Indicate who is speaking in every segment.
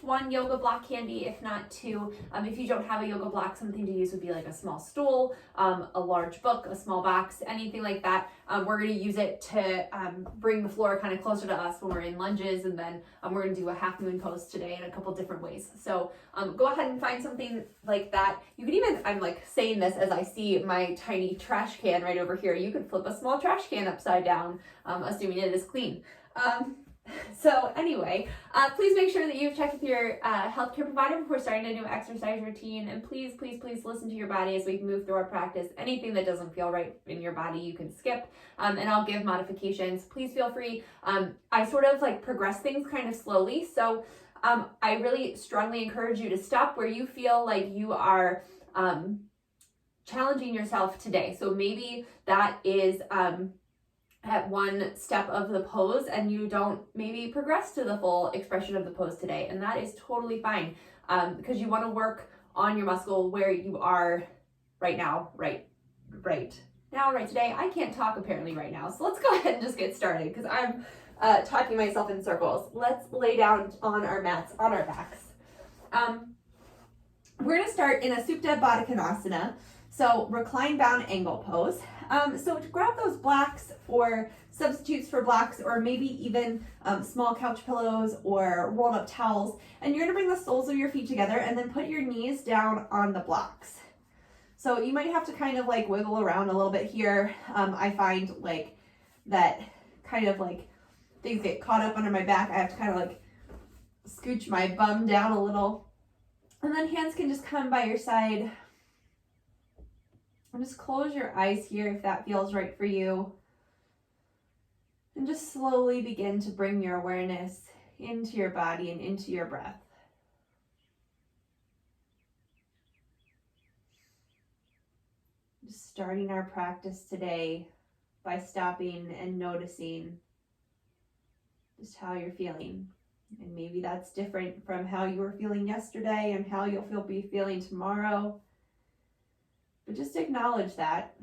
Speaker 1: least one yoga block handy, if not two. If you don't have a yoga block, something to use would be like a small stool, a large book, a small box, anything like that. We're going to use it to bring the floor kind of closer to us when we're in lunges, and then we're going to do a half moon pose today in a couple different ways. So go ahead and find something like that. You could even, I'm like saying this as I see my tiny trash can right over here. You could flip a small trash can upside down, assuming it is clean. So anyway, please make sure that you've checked with your healthcare provider before starting a new exercise routine, and please listen to your body as we move through our practice. Anything that doesn't feel right in your body, you can skip, and I'll give modifications. Please feel free. I sort of like progress things kind of slowly, so I really strongly encourage you to stop where you feel like you are challenging yourself today. So maybe that is at one step of the pose and you don't maybe progress to the full expression of the pose today, and that is totally fine, because you want to work on your muscle where you are right now, right today. I can't talk apparently right now, so let's go ahead and just get started because I'm talking myself in circles. Let's lay down on our mats, on our backs. We're going to start in a Supta Baddha Konasana, so recline bound angle pose. So to grab those blocks or substitutes for blocks, or maybe even small couch pillows or rolled up towels, and you're gonna bring the soles of your feet together and then put your knees down on the blocks. So you might have to kind of like wiggle around a little bit here. I find like that kind of like things get caught up under my back. I have to kind of like scooch my bum down a little, and then hands can just come by your side. And just close your eyes here if that feels right for you. And just slowly begin to bring your awareness into your body and into your breath. Just starting our practice today by stopping and noticing just how you're feeling. And maybe that's different from how you were feeling yesterday and how you'll be feeling tomorrow. But just acknowledge that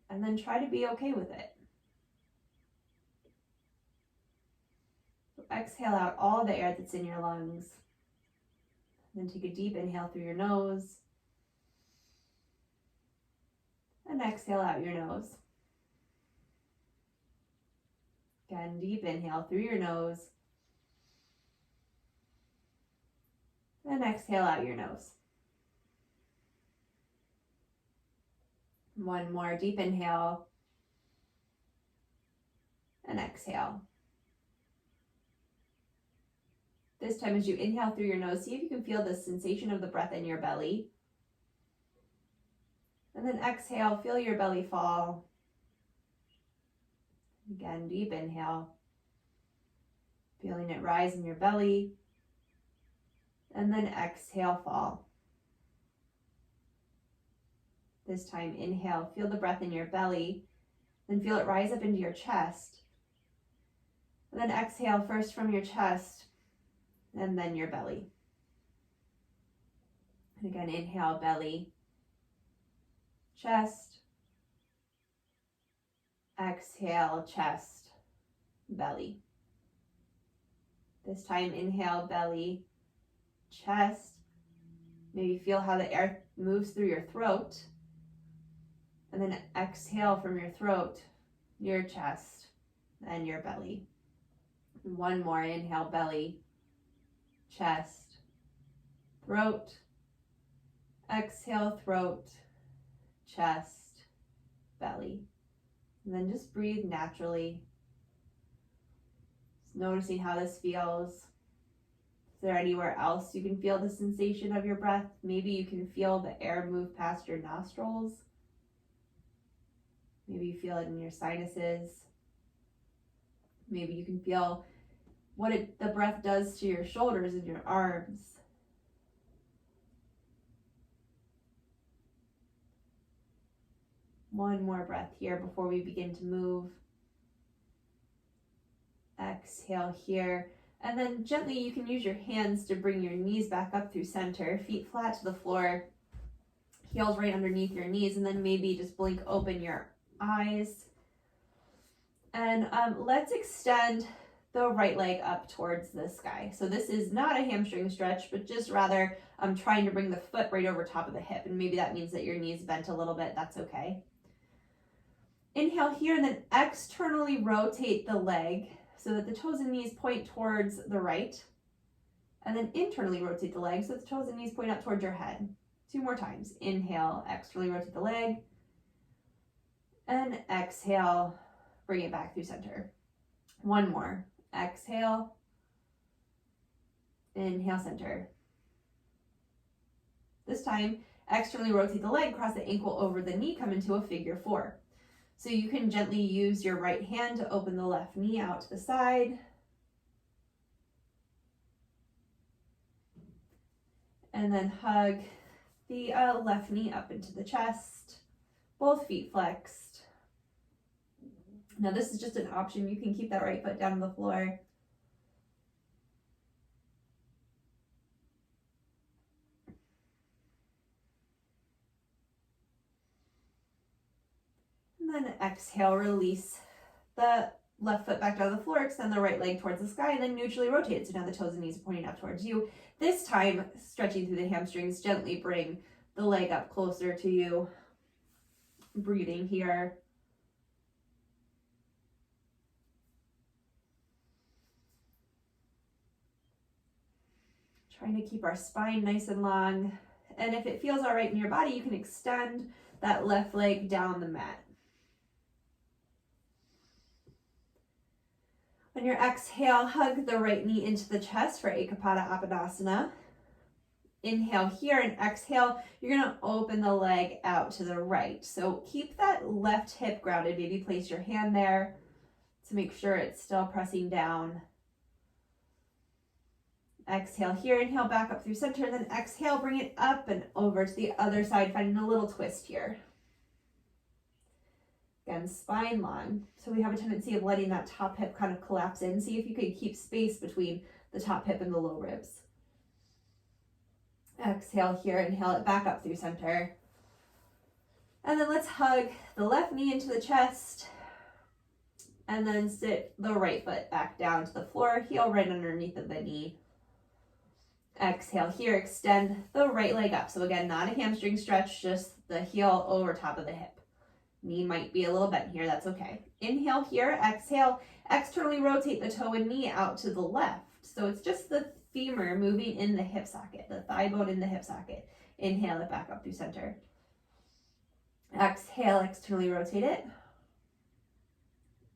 Speaker 1: and then try to be okay with it. So exhale out all the air that's in your lungs. Then take a deep inhale through your nose. And exhale out your nose. Again, deep inhale through your nose. And exhale out your nose. One more deep inhale and exhale. This time as you inhale through your nose, see if you can feel the sensation of the breath in your belly. And then exhale, feel your belly fall. Again, deep inhale, feeling it rise in your belly. And then exhale, fall. This time, inhale, feel the breath in your belly, then feel it rise up into your chest. And then exhale first from your chest, and then your belly. And again, inhale, belly, chest. Exhale, chest, belly. This time, inhale, belly, chest. Maybe feel how the air moves through your throat. And then exhale from your throat, your chest, and your belly. One more, inhale, belly, chest, throat. Exhale, throat, chest, belly. And then just breathe naturally. Just noticing how this feels. Is there anywhere else you can feel the sensation of your breath? Maybe you can feel the air move past your nostrils. Maybe you feel it in your sinuses. Maybe you can feel what the breath does to your shoulders and your arms. One more breath here before we begin to move. Exhale here. And then gently you can use your hands to bring your knees back up through center, feet flat to the floor, heels right underneath your knees, and then maybe just blink open your eyes. And let's extend the right leg up towards the sky. So this is not a hamstring stretch, but just rather trying to bring the foot right over top of the hip. And maybe that means that your knee's bent a little bit. That's okay. Inhale here and then externally rotate the leg so that the toes and knees point towards the right. And then internally rotate the leg so that the toes and knees point up towards your head. 2 more times. Inhale, externally rotate the leg. And exhale, bring it back through center. 1 more. Exhale. Inhale, center. This time, externally rotate the leg, cross the ankle over the knee, come into a figure 4. So you can gently use your right hand to open the left knee out to the side. And then hug the left knee up into the chest, both feet flexed. Now this is just an option. You can keep that right foot down on the floor. And then exhale, release the left foot back down to the floor, extend the right leg towards the sky, and then neutrally rotate it. So now the toes and knees are pointing up towards you. This time, stretching through the hamstrings, gently bring the leg up closer to you. Breathing here. Trying to keep our spine nice and long. And if it feels all right in your body, you can extend that left leg down the mat. On your exhale, hug the right knee into the chest for Ekapada Apadasana. Inhale here and exhale, you're going to open the leg out to the right. So keep that left hip grounded. Maybe place your hand there to make sure it's still pressing down. Exhale here, inhale back up through center, then exhale, bring it up and over to the other side, finding a little twist here. Again, spine long. So we have a tendency of letting that top hip kind of collapse in. See if you can keep space between the top hip and the low ribs. Exhale here, inhale it back up through center. And then let's hug the left knee into the chest. And then sit the right foot back down to the floor, heel right underneath of the knee. Exhale here, extend the right leg up. So again, not a hamstring stretch, just the heel over top of the hip. Knee might be a little bent here, that's okay. Inhale here, exhale, externally rotate the toe and knee out to the left. So it's just the femur moving in the hip socket, the thigh bone in the hip socket. Inhale it back up through center. Exhale, externally rotate it.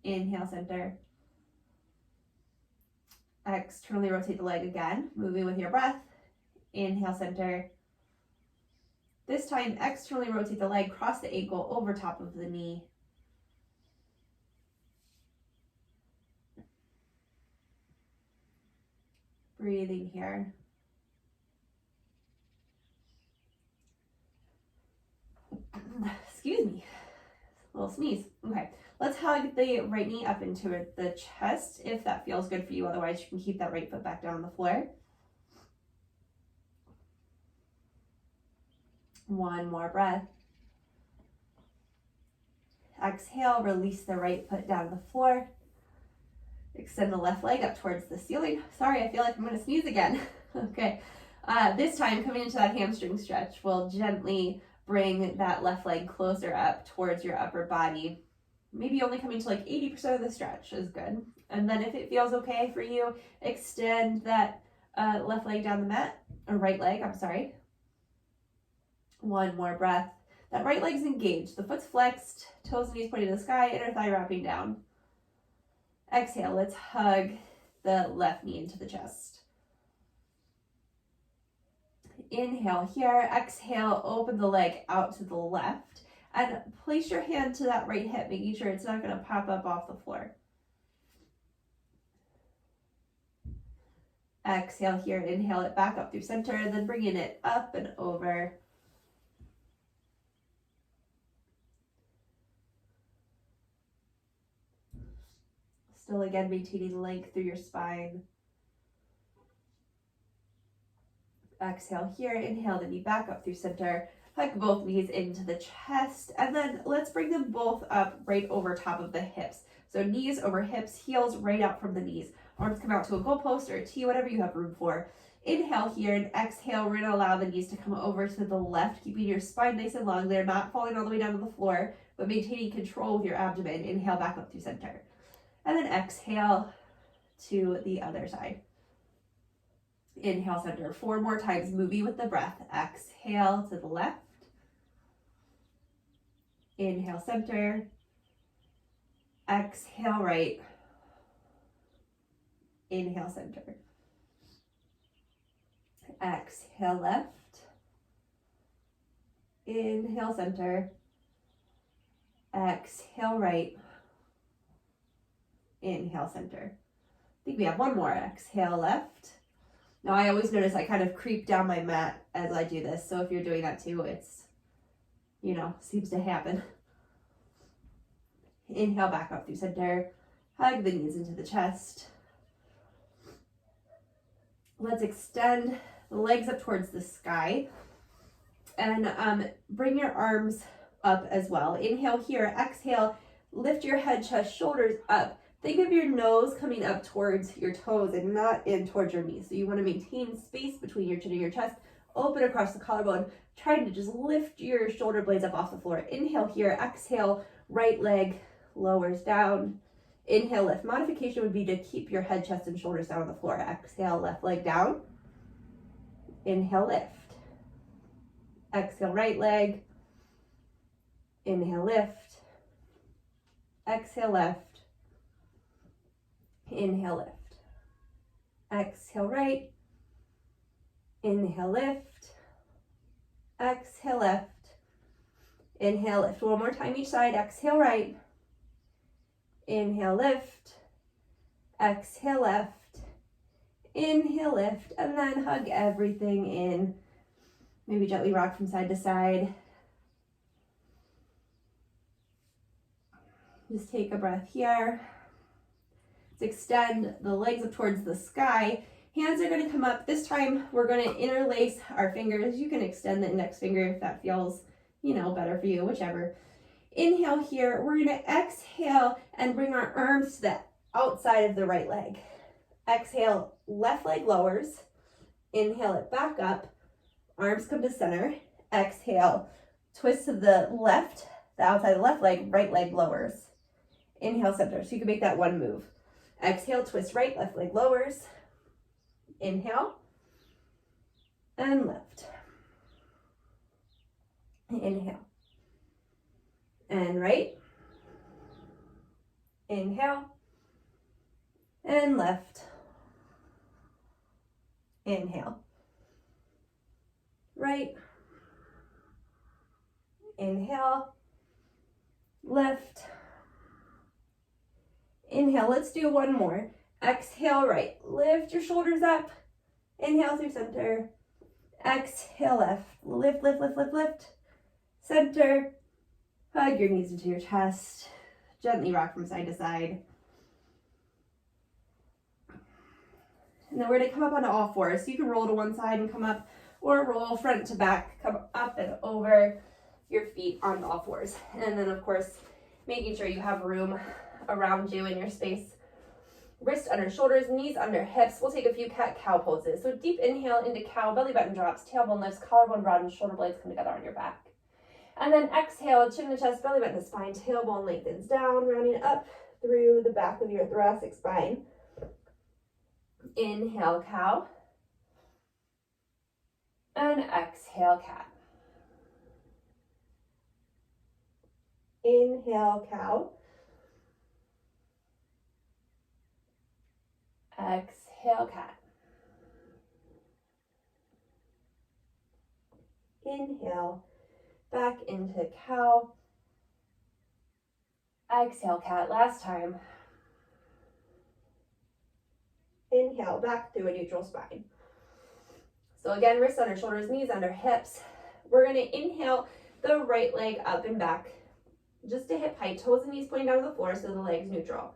Speaker 1: Inhale, center. Externally rotate the leg again, moving with your breath. Inhale, center. This time, externally rotate the leg, cross the ankle over top of the knee. Breathing here. Excuse me, a little sneeze. Okay, let's hug the right knee up into the chest if that feels good for you. Otherwise, you can keep that right foot back down on the floor. One more breath. Exhale, release the right foot down to the floor. Extend the left leg up towards the ceiling. Sorry, I feel like I'm going to sneeze again. Okay, this time coming into that hamstring stretch, we'll gently bring that left leg closer up towards your upper body. Maybe only coming to like 80% of the stretch is good. And then if it feels okay for you, extend that left leg down the mat, or right leg, I'm sorry. One more breath. That right leg's engaged. The foot's flexed, toes and knees pointing to the sky, inner thigh wrapping down. Exhale, let's hug the left knee into the chest. Inhale here, exhale, open the leg out to the left, and place your hand to that right hip, making sure it's not going to pop up off the floor. Exhale here, inhale it back up through center, and then bringing it up and over. Still again, maintaining length through your spine. Exhale here, inhale the knee back up through center. Hug both knees into the chest, and then let's bring them both up right over top of the hips. So knees over hips, heels right out from the knees. Arms come out to a goalpost or a T, whatever you have room for. Inhale here, and exhale, we're gonna allow the knees to come over to the left, keeping your spine nice and long. They're not falling all the way down to the floor, but maintaining control with your abdomen. Inhale back up through center. And then exhale to the other side. Inhale, center. 4 more times, moving with the breath. Exhale to the left. Inhale, center. Exhale, right. Inhale, center. Exhale, left. Inhale, center. Exhale, right. Inhale, center. I think we have one more. Exhale, left. Now I always notice I kind of creep down my mat as I do this. So if you're doing that too, it's, you know, seems to happen. Inhale, back up through center. Hug the knees into the chest. Let's extend the legs up towards the sky. And bring your arms up as well. Inhale here, exhale, lift your head, chest, shoulders up. Think of your nose coming up towards your toes and not in towards your knees. So you want to maintain space between your chin and your chest, open across the collarbone, trying to just lift your shoulder blades up off the floor. Inhale here, exhale, right leg lowers down. Inhale, lift. Modification would be to keep your head, chest, and shoulders down on the floor. Exhale, left leg down. Inhale, lift. Exhale, right leg. Inhale, lift. Exhale, left. Inhale, lift. Exhale, right. Inhale, lift. Exhale, left. Inhale, lift. One more time each side. Exhale, right. Inhale, lift. Exhale, left. Inhale, lift. And then hug everything in. Maybe gently rock from side to side. Just take a breath here. Let's extend the legs up towards the sky. Hands are going to come up. This time we're going to interlace our fingers. You can extend the index finger if that feels, you know, better for you, whichever. Inhale here. We're going to exhale and bring our arms to the outside of the right leg. Exhale, left leg lowers. Inhale it back up. Arms come to center. Exhale, twist to the left, the outside of the left leg, right leg lowers. Inhale, center. So you can make that one move. Exhale, twist right, left leg lowers. Inhale, and left. Inhale, and right. Inhale, and left. Inhale, right. Inhale, left. Inhale, let's do one more. Exhale, right. Lift your shoulders up. Inhale through center. Exhale, left. Lift, lift, lift, lift, lift. Center. Hug your knees into your chest. Gently rock from side to side. And then we're going to come up onto all fours. So you can roll to one side and come up, or roll front to back, come up and over your feet on all fours. And then, of course, making sure you have room around you in your space. Wrist under shoulders, knees under hips. We'll take a few cat-cow poses. So deep inhale into cow, belly button drops, tailbone lifts, collarbone broadens, shoulder blades come together on your back. And then exhale, chin to chest, belly button to spine, tailbone lengthens down, rounding up through the back of your thoracic spine. Inhale, cow. And exhale, cat. Inhale, cow. Exhale, cat. Inhale, back into cow. Exhale, cat. Last time. Inhale, back through a neutral spine. So again, wrists under shoulders, knees under hips. We're going to inhale the right leg up and back, just to hip height, toes and knees pointing down to the floor so the leg's neutral.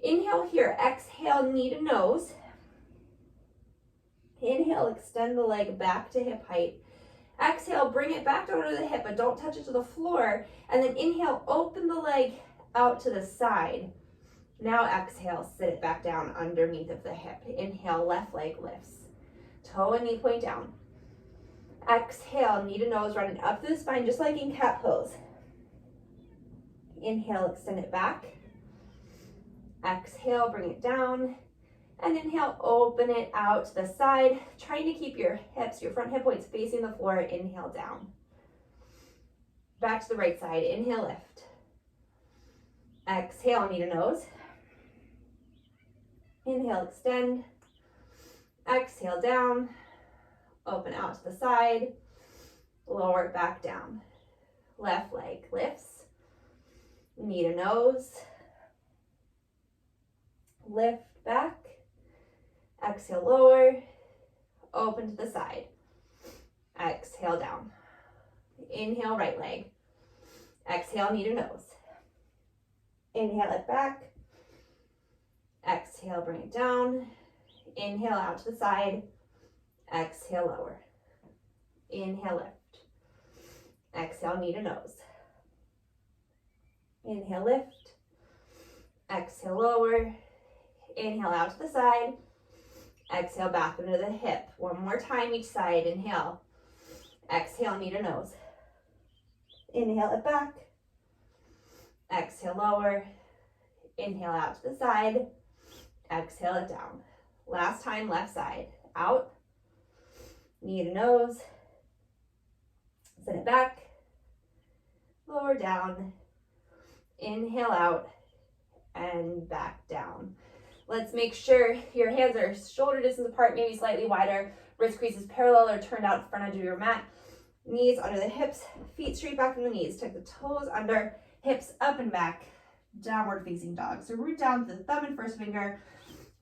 Speaker 1: Inhale here, exhale, knee to nose. Inhale, extend the leg back to hip height. Exhale, bring it back down to the hip, but don't touch it to the floor. And then inhale, open the leg out to the side. Now exhale, sit it back down underneath of the hip. Inhale, left leg lifts. Toe and knee point down. Exhale, knee to nose, running up through the spine, just like in cat pose. Inhale, extend it back. Exhale, bring it down. And inhale, open it out to the side, trying to keep your hips, your front hip points facing the floor. Inhale, down. Back to the right side. Inhale, lift. Exhale, knee to nose. Inhale, extend. Exhale, down. Open out to the side. Lower it back down. Left leg lifts. Knee to nose. Lift back. Exhale, lower. Open to the side. Exhale, down. Inhale, right leg. Exhale, knee to nose. Inhale it back. Exhale, bring it down. Inhale out to the side. Exhale, lower. Inhale, lift. Exhale, knee to nose. Inhale, lift. Exhale, lower. Inhale out to the side. Exhale, back into the hip. One more time each side. Inhale. Exhale, knee to nose. Inhale it back. Exhale, lower. Inhale out to the side. Exhale it down. Last time, left side. Out. Knee to nose. Send it back. Lower down. Inhale out. And back down. Let's make sure your hands are shoulder distance apart, maybe slightly wider. Wrist creases parallel or turned out in front edge of your mat. Knees under the hips, feet straight back from the knees. Tuck the toes under, hips up and back. Downward facing dog. So root down to the thumb and first finger.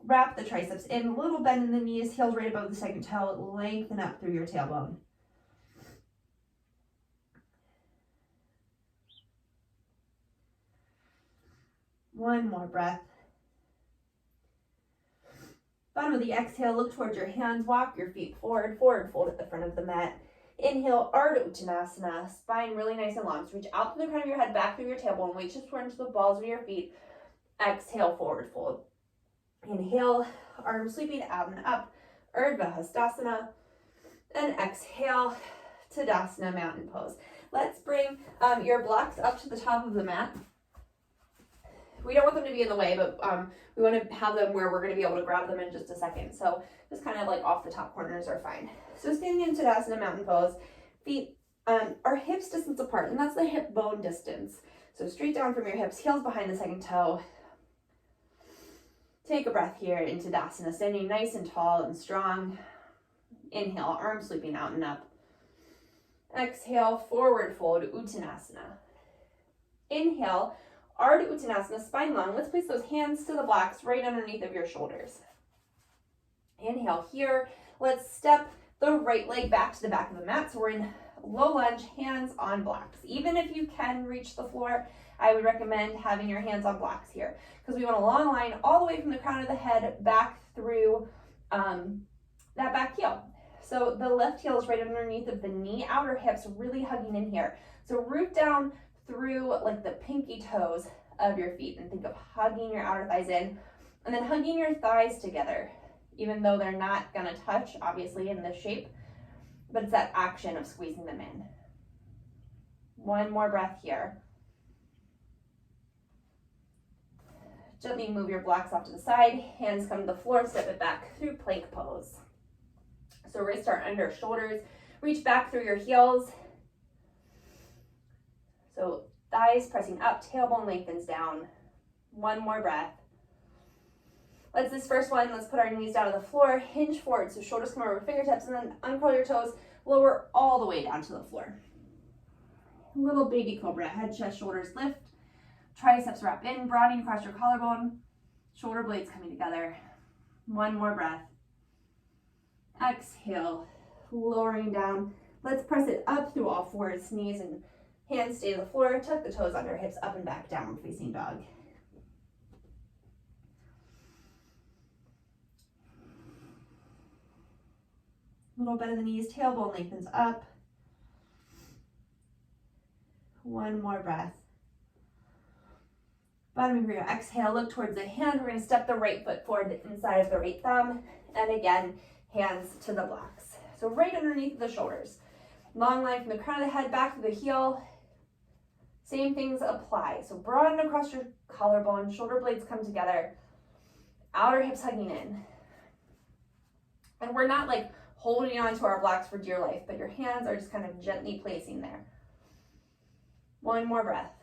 Speaker 1: Wrap the triceps in, a little bend in the knees, heels right above the second toe. Lengthen up through your tailbone. One more breath. Bottom of the exhale, look towards your hands, walk your feet forward, forward fold at the front of the mat. Inhale, Ardha Uttanasana, spine really nice and long. So reach out to the crown of your head, back through your tailbone, weight shift into the balls of your feet. Exhale, forward fold. Inhale, arms sweeping out and up, Urdhva Hastasana. And exhale, Tadasana, mountain pose. Let's bring your blocks up to the top of the mat. We don't want them to be in the way, but we want to have them where we're going to be able to grab them in just a second. So just kind of like off the top corners are fine. So standing in Tadasana, mountain pose, feet are hips distance apart, and that's the hip bone distance. So straight down from your hips, heels behind the second toe. Take a breath here in Tadasana, standing nice and tall and strong. Inhale, arms sweeping out and up. Exhale, forward fold, Uttanasana. Inhale, Ardha Uttanasana, spine long. Let's place those hands to the blocks right underneath of your shoulders. Inhale here. Let's step the right leg back to the back of the mat. So we're in low lunge, hands on blocks. Even if you can reach the floor, I would recommend having your hands on blocks here because we want a long line all the way from the crown of the head back through that back heel. So the left heel is right underneath of the knee, outer hips really hugging in here. So root down through like the pinky toes of your feet and think of hugging your outer thighs in and then hugging your thighs together, even though they're not gonna touch obviously in this shape, but it's that action of squeezing them in. One more breath here. Gently move your blocks off to the side, hands come to the floor, step it back through plank pose. So wrists are under shoulders, reach back through your heels. So thighs pressing up, tailbone lengthens down. One more breath. Let's put our knees down to the floor, hinge forward, so shoulders come over fingertips, and then uncurl your toes, lower all the way down to the floor. Little baby cobra, head, chest, shoulders lift, triceps wrap in, broadening across your collarbone, shoulder blades coming together. One more breath. Exhale, lowering down. Let's press it up through all fours, knees and hands stay to the floor, tuck the toes under, hips up and back, downward facing dog. Little bend in the knees, tailbone lengthens up. One more breath. Bottom of your exhale, look towards the hand. We're going to step the right foot forward inside of the right thumb. And again, hands to the blocks. So right underneath the shoulders. Long line from the crown of the head back to the heel. Same things apply. So broaden across your collarbone, shoulder blades come together, outer hips hugging in. And we're not like holding on to our blocks for dear life, but your hands are just kind of gently placing there. One more breath.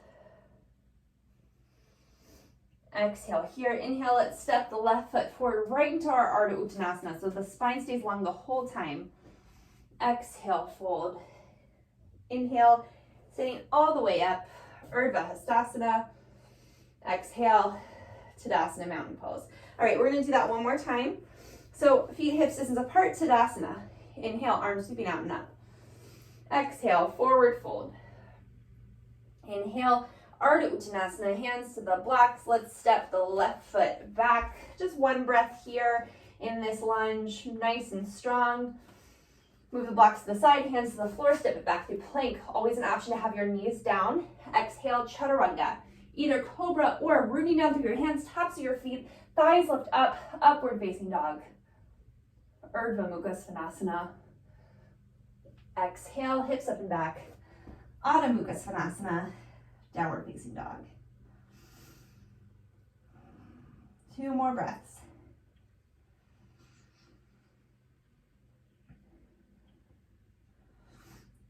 Speaker 1: Exhale here. Inhale, let's step the left foot forward right into our Ardha Uttanasana. So the spine stays long the whole time. Exhale, fold. Inhale, sitting all the way up, Urdhva Hastasana. Exhale, Tadasana, mountain pose. All right, we're gonna do that one more time. So feet hips distance apart, Tadasana. Inhale, arms sweeping out and up. Exhale, forward fold. Inhale, Ardha Uttanasana, hands to the blocks. Let's step the left foot back. Just one breath here in this lunge, nice and strong. Move the blocks to the side, hands to the floor, step it back through plank. Always an option to have your knees down. Exhale, Chaturanga. Either cobra or rooting down through your hands, tops of your feet, thighs lift up, upward facing dog. Urdhva Mukha Svanasana. Exhale, hips up and back. Adho Mukha Svanasana. Downward facing dog. 2 more breaths.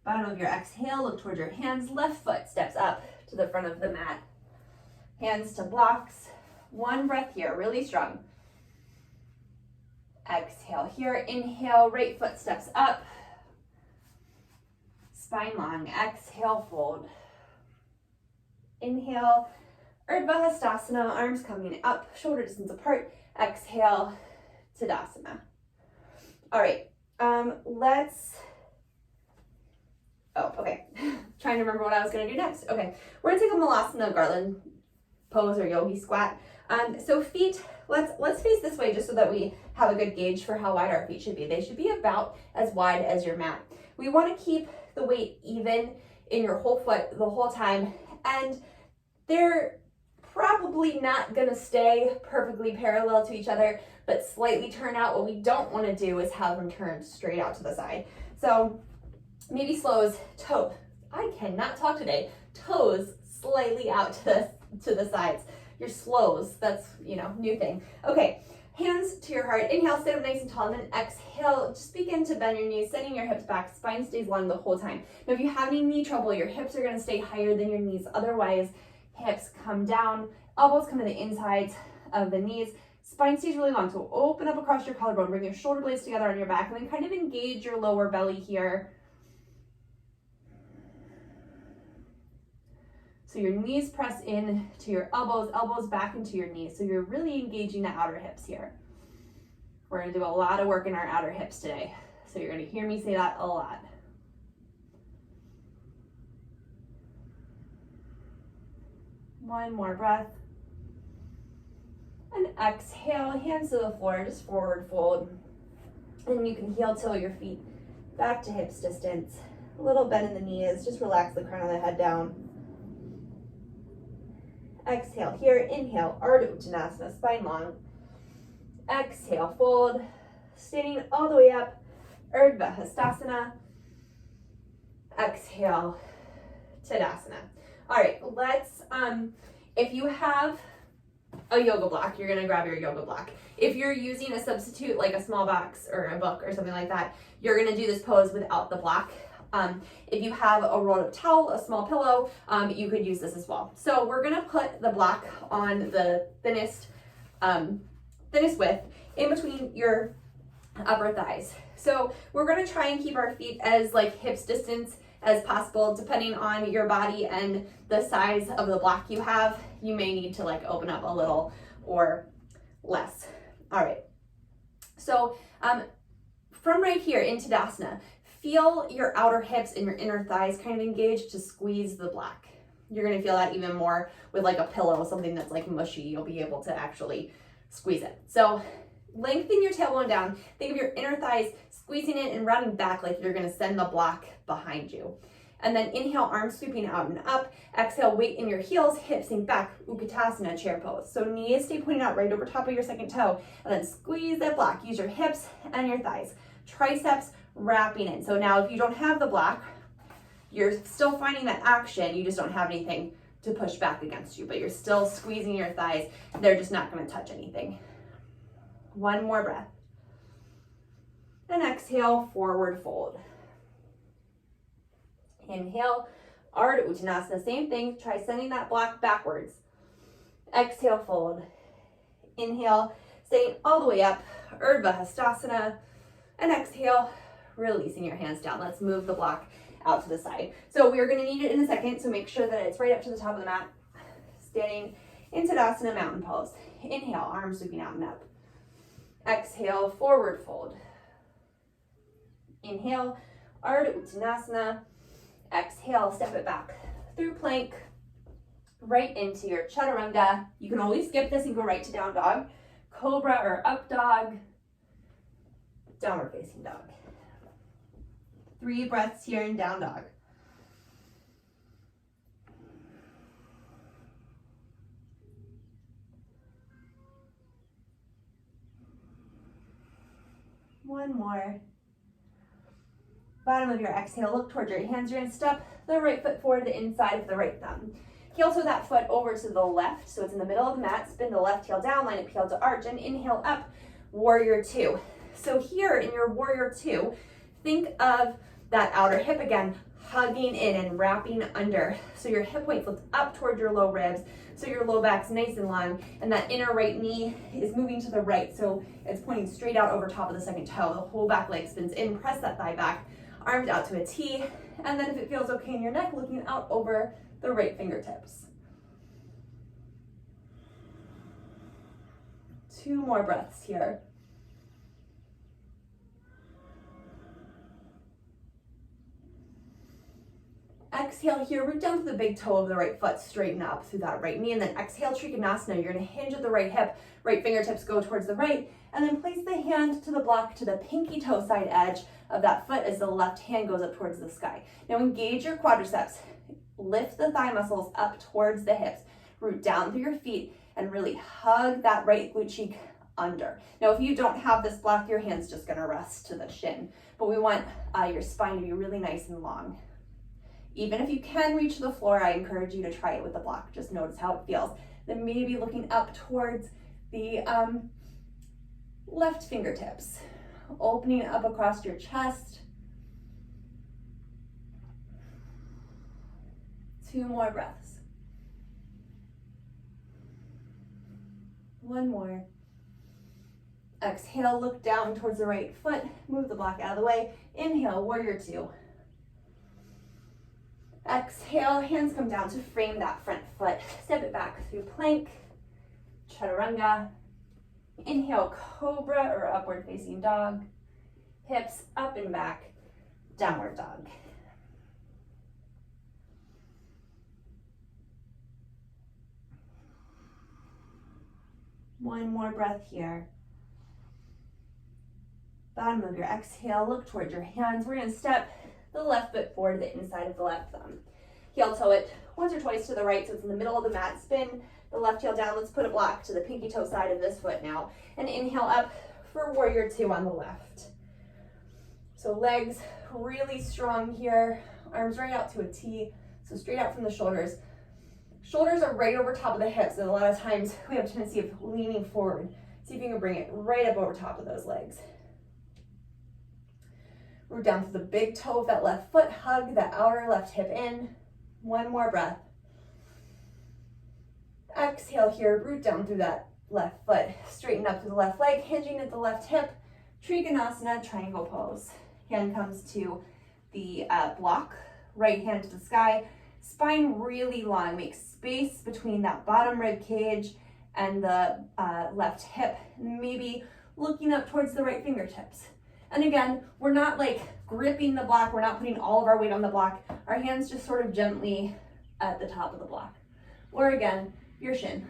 Speaker 1: Bottom of your exhale, look towards your hands. Left foot steps up to the front of the mat. Hands to blocks. 1 breath here, really strong. Exhale here. Inhale, right foot steps up. Spine long. Exhale, fold. Inhale, Urdhva Hastasana, arms coming up, shoulder distance apart. Exhale, Tadasana. All right, trying to remember what I was gonna do next. Okay, we're gonna take a Malasana garland pose or yogi squat. So feet, let's face this way just so that we have a good gauge for how wide our feet should be. They should be about as wide as your mat. We wanna keep the weight even in your whole foot the whole time, and they're probably not gonna stay perfectly parallel to each other, but slightly turn out. What we don't wanna do is have them turned straight out to the side. So maybe slows, toe. I cannot talk today. Toes slightly out to the sides. Your slows, that's, new thing. Okay, hands to your heart. Inhale, stand up nice and tall, and then exhale, just begin to bend your knees, sending your hips back. Spine stays long the whole time. Now, if you have any knee trouble, your hips are gonna stay higher than your knees. Otherwise, hips come down, elbows come to the insides of the knees. Spine stays really long, so open up across your collarbone, bring your shoulder blades together on your back, and then kind of engage your lower belly here. So your knees press in to your elbows, elbows back into your knees. So you're really engaging the outer hips here. We're gonna do a lot of work in our outer hips today. So you're gonna hear me say that a lot. One more breath. And exhale, hands to the floor, just forward fold. And you can heel toe your feet back to hips distance. A little bend in the knees, just relax the crown of the head down. Exhale here, inhale, Ardha Uttanasana, spine long. Exhale, fold, standing all the way up, Urdhva Hastasana. Exhale, Tadasana. All right, let's, if you have a yoga block, you're gonna grab your yoga block. If you're using a substitute like a small box or a book or something like that, you're gonna do this pose without the block. If you have a roll of towel, a small pillow, you could use this as well. So we're gonna put the block on the thinnest width in between your upper thighs. So we're gonna try and keep our feet as hips distance as possible. Depending on your body and the size of the block you have, you may need to open up a little or less. All right, so from right here in Tadasana, feel your outer hips and your inner thighs kind of engage to squeeze the block. You're gonna feel that even more with a pillow, something that's mushy. You'll be able to actually squeeze it. So lengthen your tailbone down. Think of your inner thighs squeezing it and rounding back like you're gonna send the block behind you. And then inhale, arms sweeping out and up. Exhale, weight in your heels, hips sink back, Utkatasana, chair pose. So knees stay pointing out right over top of your second toe, and then squeeze that block. Use your hips and your thighs. Triceps wrapping in. So now if you don't have the block, you're still finding that action, you just don't have anything to push back against you, but you're still squeezing your thighs. They're just not going to touch anything. One more breath. And exhale, forward fold. Inhale, Ardha Uttanasana, same thing. Try sending that block backwards. Exhale, fold. Inhale, staying all the way up, Urdhva Hastasana. And exhale, releasing your hands down. Let's move the block out to the side. So we're going to need it in a second, so make sure that it's right up to the top of the mat. Standing in Tadasana, mountain pose. Inhale, arms sweeping out and up. Exhale, forward fold. Inhale, Ardha Uttanasana. Exhale, step it back through plank, right into your chaturanga. You can always skip this and go right to down dog, cobra or up dog, downward facing dog. 3 breaths here in down dog. One more. Bottom of your exhale, look towards your hands. You're going to step the right foot forward to the inside of the right thumb. Heel toe that foot over to the left, so it's in the middle of the mat. Spin the left heel down, line up heel to arch, and inhale up, warrior 2. So here in your warrior 2, think of that outer hip again, hugging in and wrapping under. So your hip points lift up toward your low ribs, so your low back's nice and long, and that inner right knee is moving to the right, so it's pointing straight out over top of the second toe. The whole back leg spins in, press that thigh back, arms out to a T, and then if it feels okay in your neck, looking out over the right fingertips. 2 more breaths here. Exhale here, root down to the big toe of the right foot, straighten up through that right knee, and then exhale, Triganasana. You're gonna hinge at the right hip, right fingertips go towards the right, and then place the hand to the block to the pinky toe side edge of that foot as the left hand goes up towards the sky. Now engage your quadriceps, lift the thigh muscles up towards the hips, root down through your feet, and really hug that right glute cheek under. Now if you don't have this block, your hand's just gonna rest to the shin, but we want your spine to be really nice and long. Even if you can reach the floor, I encourage you to try it with the block. Just notice how it feels. Then maybe looking up towards the left fingertips, opening up across your chest. 2 more breaths. 1 more. Exhale, look down towards the right foot, move the block out of the way. Inhale, warrior 2. Exhale, hands come down to frame that front foot. Step it back through plank, chaturanga. Inhale, cobra or upward facing dog. Hips up and back, downward dog. One more breath here. Bottom of your exhale, look towards your hands. We're gonna step the left foot forward to the inside of the left thumb. Heel toe it once or twice to the right, so it's in the middle of the mat. Spin the left heel down. Let's put a block to the pinky toe side of this foot now. And inhale up for warrior 2 on the left. So legs really strong here. Arms right out to a T, so straight out from the shoulders. Shoulders are right over top of the hips, and a lot of times we have a tendency of leaning forward. See if you can bring it right up over top of those legs. Root down to the big toe of that left foot, hug that outer left hip in. 1 more breath. Exhale here, root down through that left foot, straighten up through the left leg, hinging at the left hip. Triganasana, triangle pose. Hand comes to the block, right hand to the sky. Spine really long, make space between that bottom rib cage and the left hip, maybe looking up towards the right fingertips. And again, we're not like gripping the block, we're not putting all of our weight on the block. Our hands just sort of gently at the top of the block. Or again, your shin.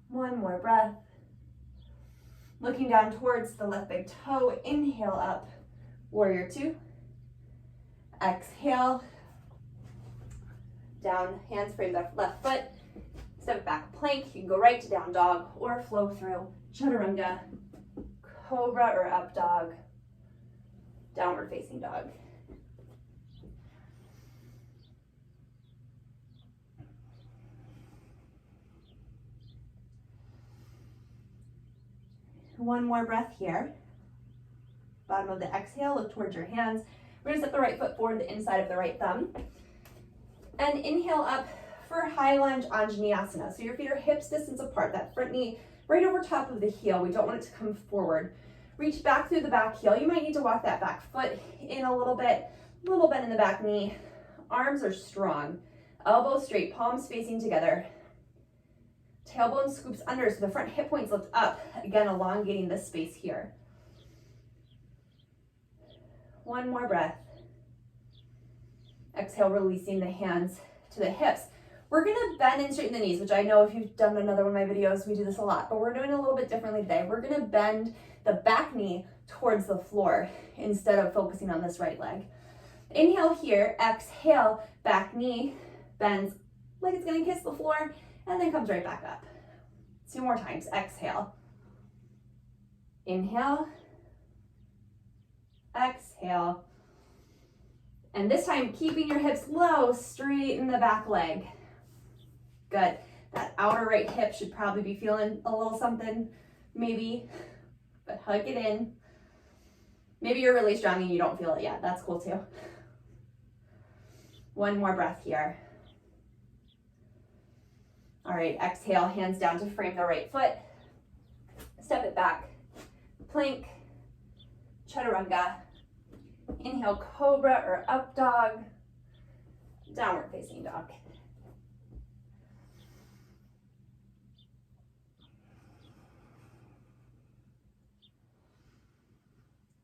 Speaker 1: One more breath. Looking down towards the left big toe, inhale up, warrior two. Exhale, down, hands frame the left foot, step back, plank. You can go right to down dog or flow through chaturanga, cobra or up dog, downward facing dog. One more breath here. Bottom of the exhale, look towards your hands. We're gonna step the right foot forward, the inside of the right thumb. And inhale up for high lunge Anjaneyasana. So your feet are hips distance apart, that front knee right over top of the heel. We don't want it to come forward. Reach back through the back heel. You might need to walk that back foot in a little bend in the back knee. Arms are strong. Elbows straight, palms facing together. Tailbone scoops under so the front hip points lift up. Again, elongating this space here. One more breath. Exhale, releasing the hands to the hips. We're gonna bend and straighten the knees, which I know if you've done another one of my videos, we do this a lot, but we're doing it a little bit differently today. We're gonna bend the back knee towards the floor instead of focusing on this right leg. Inhale here, exhale, back knee bends like it's gonna kiss the floor and then comes right back up. 2 more times, exhale. Inhale, exhale. And this time, keeping your hips low, straighten the back leg. Good. That outer right hip should probably be feeling a little something, maybe, but hug it in. Maybe you're really strong and you don't feel it yet. That's cool too. One more breath here. All right, exhale, hands down to frame the right foot. Step it back. Plank, chaturanga. Inhale, cobra or up dog. Downward facing dog.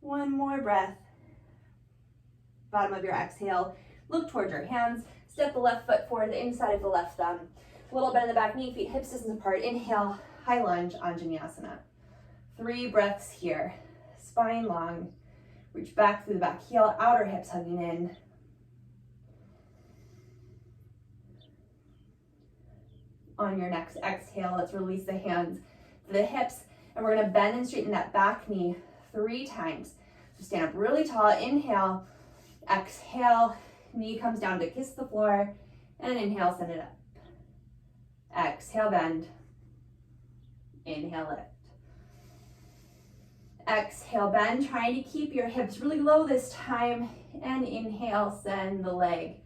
Speaker 1: One more breath. Bottom of your exhale, look towards your hands. Step the left foot forward, the inside of the left thumb. A little bend in the back knee, feet hips distance apart. Inhale, high lunge, Anjaneyasana. 3 breaths here. Spine long. Reach back through the back heel, outer hips hugging in. On your next exhale, let's release the hands to the hips, and we're gonna bend and straighten that back knee 3 times. So stand up really tall, inhale, exhale, knee comes down to kiss the floor, and inhale, send it up. Exhale, bend. Inhale, lift. Exhale, bend, trying to keep your hips really low this time, and inhale, send the leg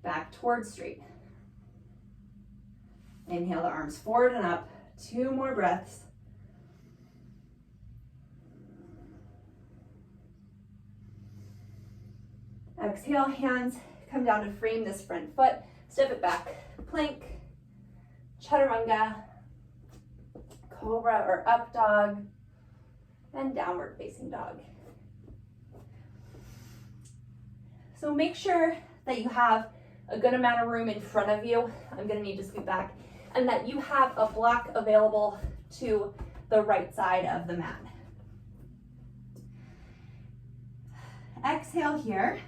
Speaker 1: back towards straight. Inhale the arms forward and up. 2 more breaths. Exhale, hands come down to frame this front foot. Step it back. Plank, chaturanga, cobra or up dog, and downward facing dog. So make sure that you have a good amount of room in front of you. I'm gonna need to scoot back. And that you have a block available to the right side of the mat. Exhale here.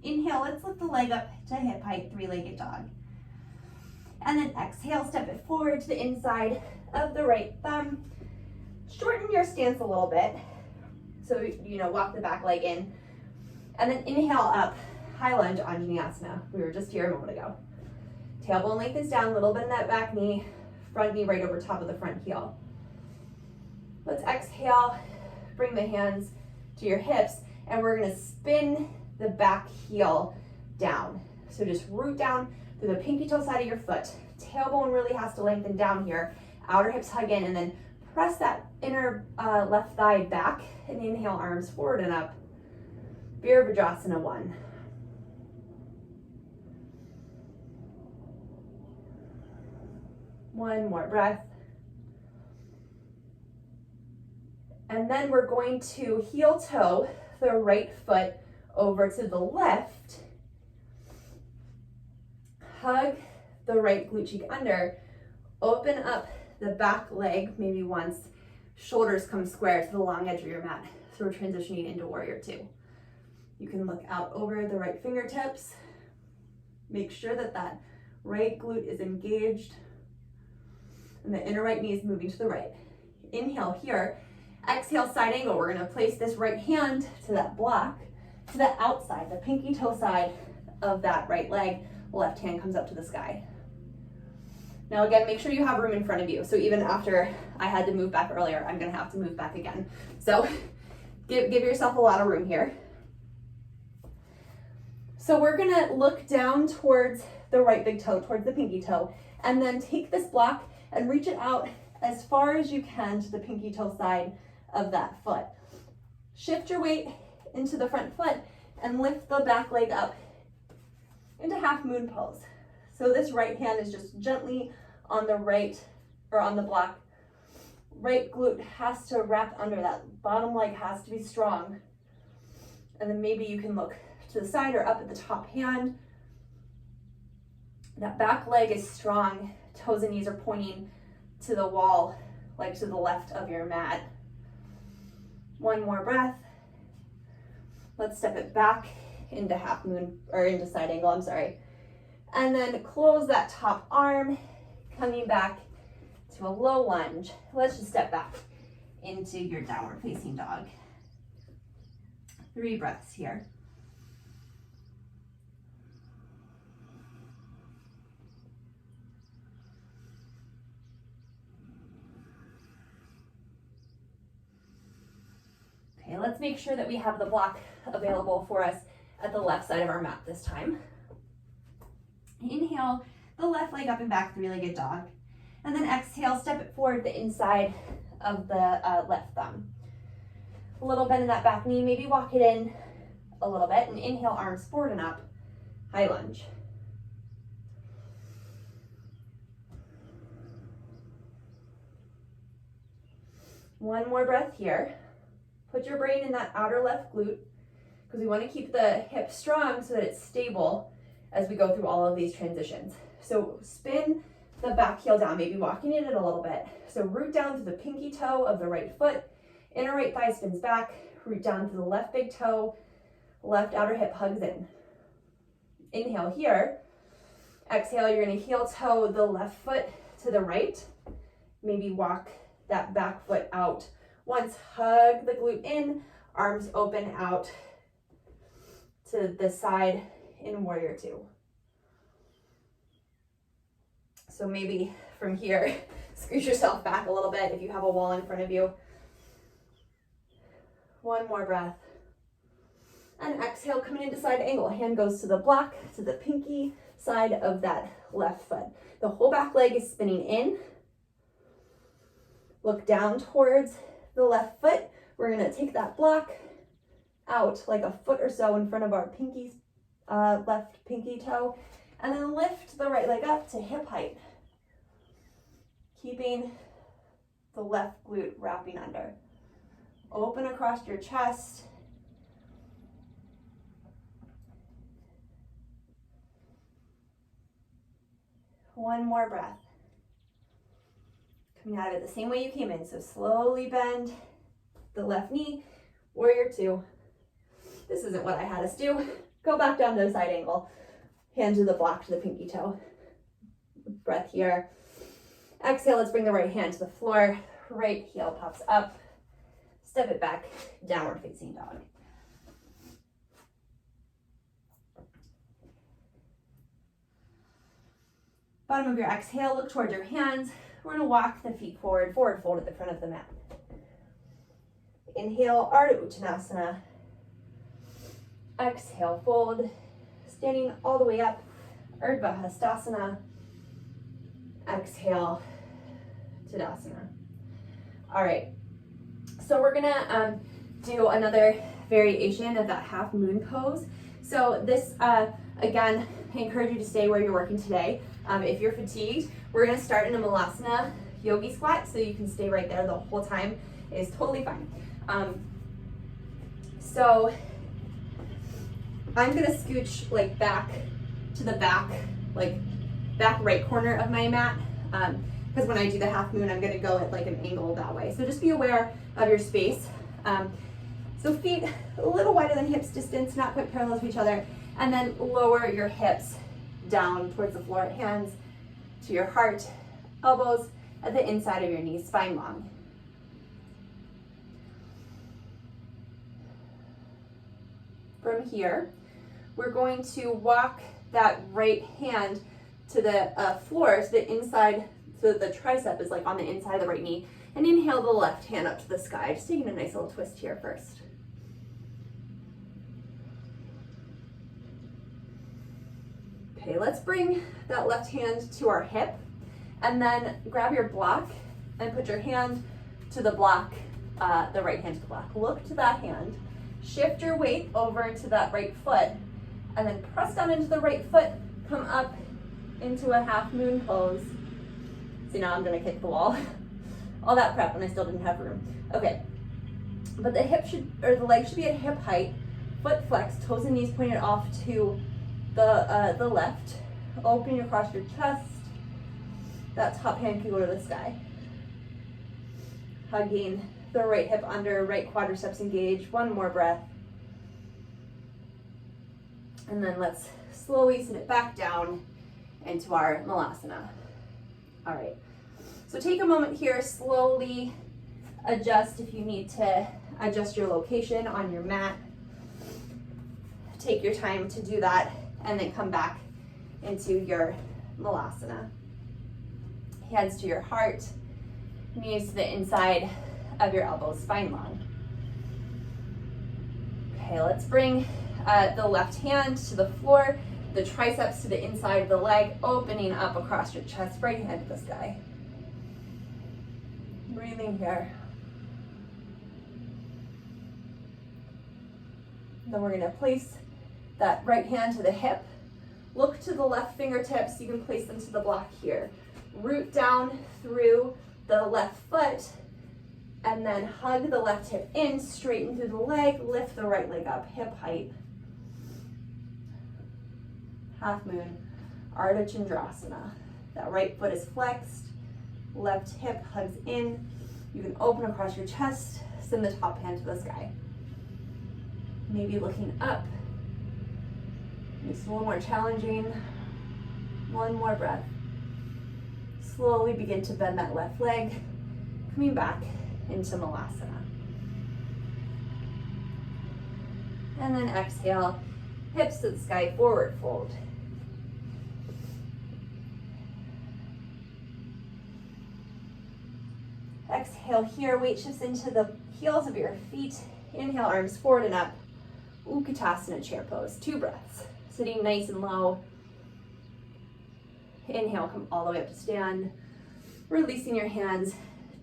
Speaker 1: Inhale, let's lift the leg up to hip height, 3-legged dog. And then exhale, step it forward to the inside of the right thumb. Shorten your stance a little bit. So, walk the back leg in. And then inhale up, high lunge, Anjaneyasana. We were just here a moment ago. Tailbone lengthens down, a little bit in that back knee, front knee right over top of the front heel. Let's exhale, bring the hands to your hips, and we're gonna spin the back heel down. So just root down through the pinky toe side of your foot. Tailbone really has to lengthen down here. Outer hips hug in, and then press that inner left thigh back, and inhale, arms forward and up. Virabhadrasana 1. One more breath. And then we're going to heel toe the right foot over to the left. Hug the right glute cheek under. Open up the back leg maybe once, Shoulders come square to the long edge of your mat. So we're transitioning into warrior two. You can look out over the right fingertips. Make sure that that right glute is engaged and the inner right knee is moving to the right. Inhale here. Exhale, side angle. We're going to place this right hand to that block, to the outside, the pinky toe side of that right leg. Left hand comes up to the sky. Now again, make sure you have room in front of you. So even after I had to move back earlier, I'm going to have to move back again. So give yourself a lot of room here. So we're going to look down towards the right big toe, towards the pinky toe, and then take this block and reach it out as far as you can to the pinky toe side of that foot. Shift your weight into the front foot and lift the back leg up into half moon pose. So this right hand is just gently on the right, or on the block. Right glute has to wrap under that. Bottom leg has to be strong. And then maybe you can look to the side or up at the top hand. That back leg is strong. Toes and knees are pointing to the wall, like to the left of your mat. One more breath. Let's step it back into half moon, or into side angle, I'm sorry. And then close that top arm, coming back to a low lunge. Let's just step back into your downward facing dog. 3 breaths here. Okay, let's make sure that we have the block available for us at the left side of our mat this time. Inhale the left leg up and back, 3-legged dog. And then exhale, step it forward the inside of the left thumb. A little bend in that back knee, maybe walk it in a little bit, and inhale, arms forward and up, high lunge. One more breath here. Put your brain in that outer left glute, because we want to keep the hip strong so that it's stable as we go through all of these transitions. So spin the back heel down, maybe walking it in a little bit. So root down to the pinky toe of the right foot, inner right thigh spins back, root down to the left big toe, left outer hip hugs in. Inhale here. Exhale, you're going to heel toe the left foot to the right. Maybe walk that back foot out. Once, hug the glute in, arms open out to the side in warrior two. So maybe from here, squeeze yourself back a little bit if you have a wall in front of you. One more breath. And exhale, coming into side angle. Hand goes to the block, to the pinky side of that left foot. The whole back leg is spinning in. Look down towards the left foot. We're going to take that block out like a foot or so in front of our left pinky toe, and then lift the right leg up to hip height, keeping the left glute wrapping under. Open across your chest. One more breath. Coming out of it the same way you came in, so slowly bend the left knee, warrior two. This isn't what I had us do. Go back down to the side angle. Hand to the block to the pinky toe. Breath here. Exhale, let's bring the right hand to the floor. Right heel pops up. Step it back, downward facing dog. Bottom of your exhale, look towards your hands. We're going to walk the feet forward fold at the front of the mat. Inhale, Ardha Uttanasana. Exhale, fold. Standing all the way up, Urdhva Hastasana. Exhale, Tadasana. All right, so we're gonna do another variation of that half moon pose. So this, again, I encourage you to stay where you're working today. If you're fatigued, we're gonna start in a Malasana yogi squat, so you can stay right there the whole time. It is totally fine. So I'm gonna scooch back to the back, back right corner of my mat, because when I do the half moon, I'm gonna go at like an angle that way. So just be aware of your space. So feet a little wider than hips distance, not quite parallel to each other, and then lower your hips down towards the floor, hands to your heart, elbows at the inside of your knees, spine long. From here, we're going to walk that right hand to the floor, to the inside, so that the tricep is like on the inside of the right knee, and inhale the left hand up to the sky. Just taking a nice little twist here first. Okay, let's bring that left hand to our hip, and then grab your block and put your hand to the block, the right hand to the block. Look to that hand, shift your weight over to that right foot, and then press down into the right foot, come up into a half moon pose. See, now I'm gonna kick the wall. All that prep when I still didn't have room. Okay, but the hip should, or the leg should be at hip height, foot flexed, toes and knees pointed off to the left. Open across your chest. That top hand can go to the sky. Hugging the right hip under, right quadriceps engaged. One more breath. And then let's slowly sit it back down into our Malasana. All right, so take a moment here, slowly adjust if you need to adjust your location on your mat. Take your time to do that, and then come back into your Malasana. Hands to your heart, knees to the inside of your elbows, spine long. Okay, let's bring the left hand to the floor, the triceps to the inside of the leg, opening up across your chest, right hand to the sky. Breathing here. Then we're gonna place that right hand to the hip. Look to the left fingertips. You can place them to the block here. Root down through the left foot, and then hug the left hip in, straighten through the leg, lift the right leg up, hip height. Half moon, Ardha Chandrasana. That right foot is flexed, left hip hugs in. You can open across your chest, send the top hand to the sky. Maybe looking up. It's a little more challenging. One more breath. Slowly begin to bend that left leg, coming back into Malasana. And then exhale, hips to the sky, forward fold. Exhale here, weight shifts into the heels of your feet. Inhale, arms forward and up. Utkatasana, chair pose, 2 breaths. Sitting nice and low. Inhale, come all the way up to stand. Releasing your hands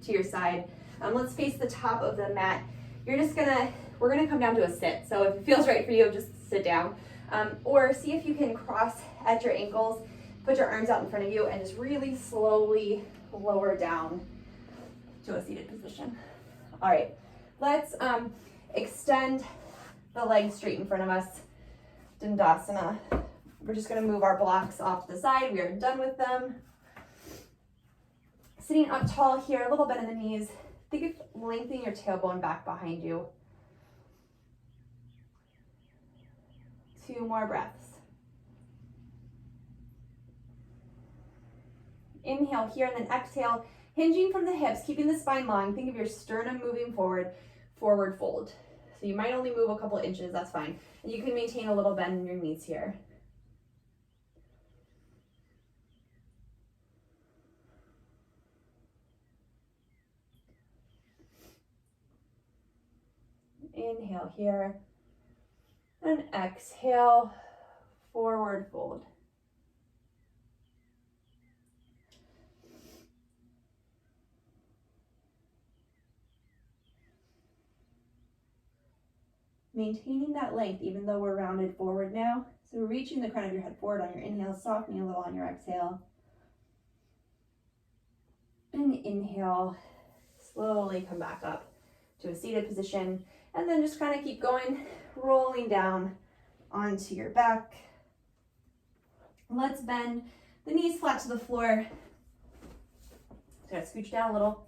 Speaker 1: to your side. Let's face the top of the mat. We're gonna come down to a sit. So if it feels right for you, just sit down. Or see if you can cross at your ankles, put your arms out in front of you, and just really slowly lower down to a seated position. All right, let's extend the legs straight in front of us. Dandasana. We're just gonna move our blocks off to the side. We are done with them. Sitting up tall here, a little bend in the knees. Think of lengthening your tailbone back behind you. 2 more breaths. Inhale here, and then exhale, hinging from the hips, keeping the spine long. Think of your sternum moving forward, forward fold. So you might only move a couple inches, that's fine. And you can maintain a little bend in your knees here. Inhale here, and exhale, forward fold. Maintaining that length even though we're rounded forward now. So reaching the crown of your head forward on your inhale, softening a little on your exhale. And inhale, slowly come back up to a seated position. And then just kind of keep going, rolling down onto your back. Let's bend the knees flat to the floor. So scooch down a little.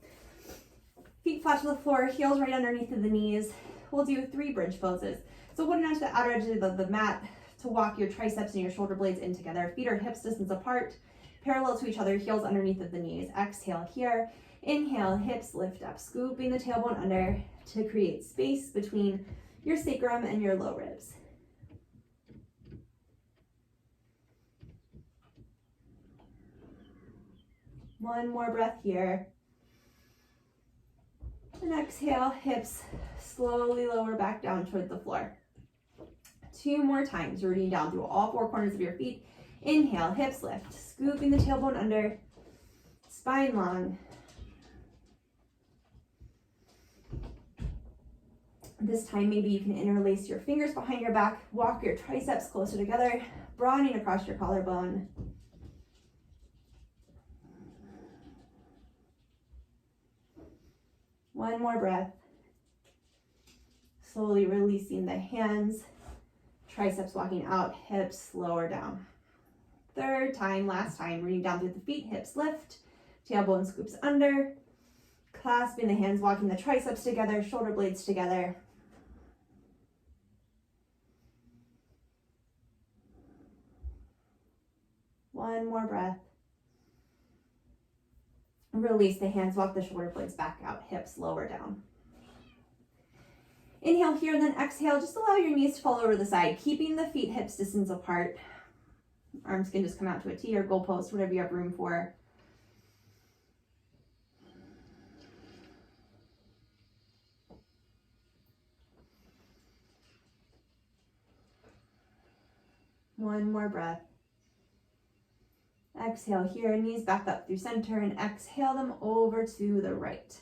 Speaker 1: Feet flat to the floor, heels right underneath of the knees. We'll do 3 bridge poses. So holding onto the outer edge of the mat to walk your triceps and your shoulder blades in together. Feet are hips distance apart, parallel to each other, heels underneath of the knees. Exhale here. Inhale, hips lift up, scooping the tailbone under to create space between your sacrum and your low ribs. One more breath here. And exhale, hips slowly lower back down toward the floor. 2 more times, rooting down through all 4 corners of your feet. Inhale, hips lift, scooping the tailbone under, spine long. This time, maybe you can interlace your fingers behind your back, walk your triceps closer together, broadening across your collarbone. One more breath. Slowly releasing the hands, triceps walking out, hips lower down. 3rd time, last time, rooting down through the feet, hips lift, tailbone scoops under, clasping the hands, walking the triceps together, shoulder blades together. One more breath. Release the hands, walk the shoulder blades back out, hips lower down. Inhale here, and then exhale. Just allow your knees to fall over the side, keeping the feet hips distance apart. Arms can just come out to a T or goalpost, whatever you have room for. One more breath. Exhale here, knees back up through center, and exhale them over to the right.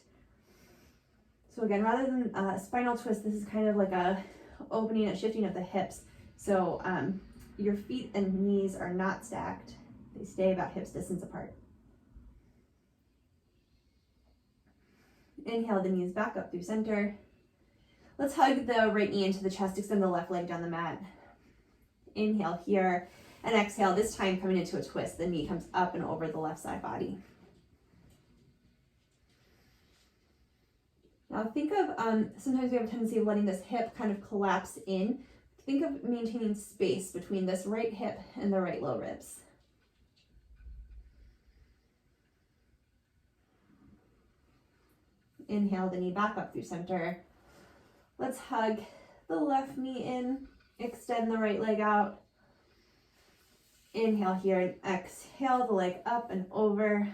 Speaker 1: So again, rather than a spinal twist, this is kind of like a opening and shifting of the hips. So your feet and knees are not stacked. They stay about hips distance apart. Inhale the knees back up through center. Let's hug the right knee into the chest, extend the left leg down the mat. Inhale here, and exhale, this time coming into a twist. The knee comes up and over the left side body. Now think of, sometimes we have a tendency of letting this hip kind of collapse in. Think of maintaining space between this right hip and the right low ribs. Inhale the knee back up through center. Let's hug the left knee in, extend the right leg out. Inhale here and exhale the leg up and over.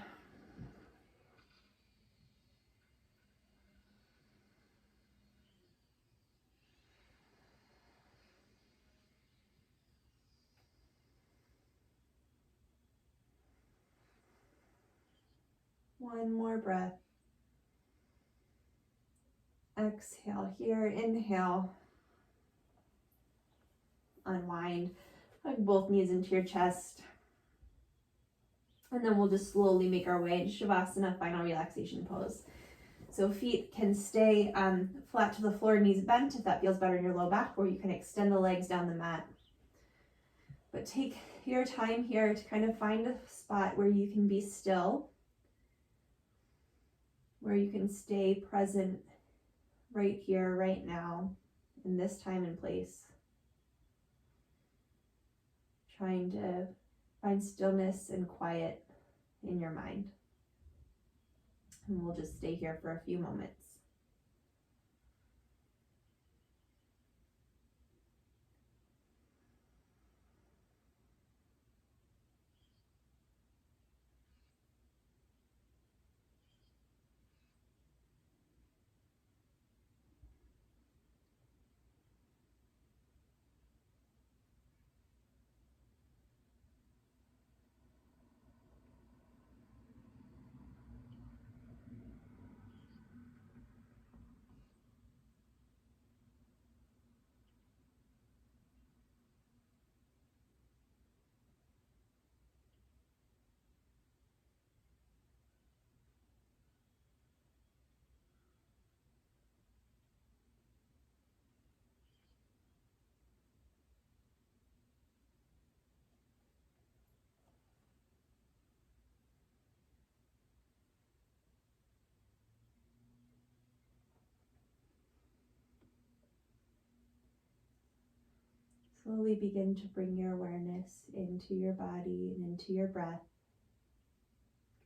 Speaker 1: One more breath. Exhale here, inhale. Unwind, hug both knees into your chest. And then we'll just slowly make our way into Shavasana, final relaxation pose. So feet can stay flat to the floor, knees bent if that feels better in your low back, or you can extend the legs down the mat. But take your time here to kind of find a spot where you can be still, where you can stay present right here, right now, in this time and place. Trying to find stillness and quiet in your mind. And we'll just stay here for a few moments. slowly begin to bring your awareness into your body and into your breath.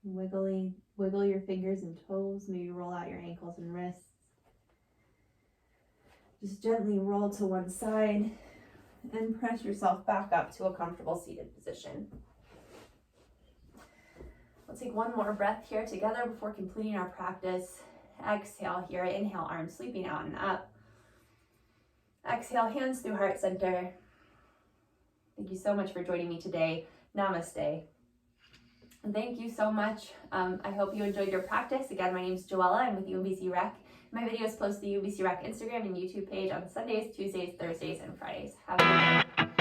Speaker 1: Wiggle your fingers and toes, maybe roll out your ankles and wrists. Just gently roll to one side and press yourself back up to a comfortable seated position. We'll take one more breath here together before completing our practice. Exhale here, inhale, arms sweeping out and up. Exhale, hands through heart center. Thank you so much for joining me today. Namaste. And thank you so much. I hope you enjoyed your practice. Again, my name is Joella. I'm with UBC Rec. My videos post to the UBC Rec Instagram and YouTube page on Sundays, Tuesdays, Thursdays, and Fridays. Have a good day.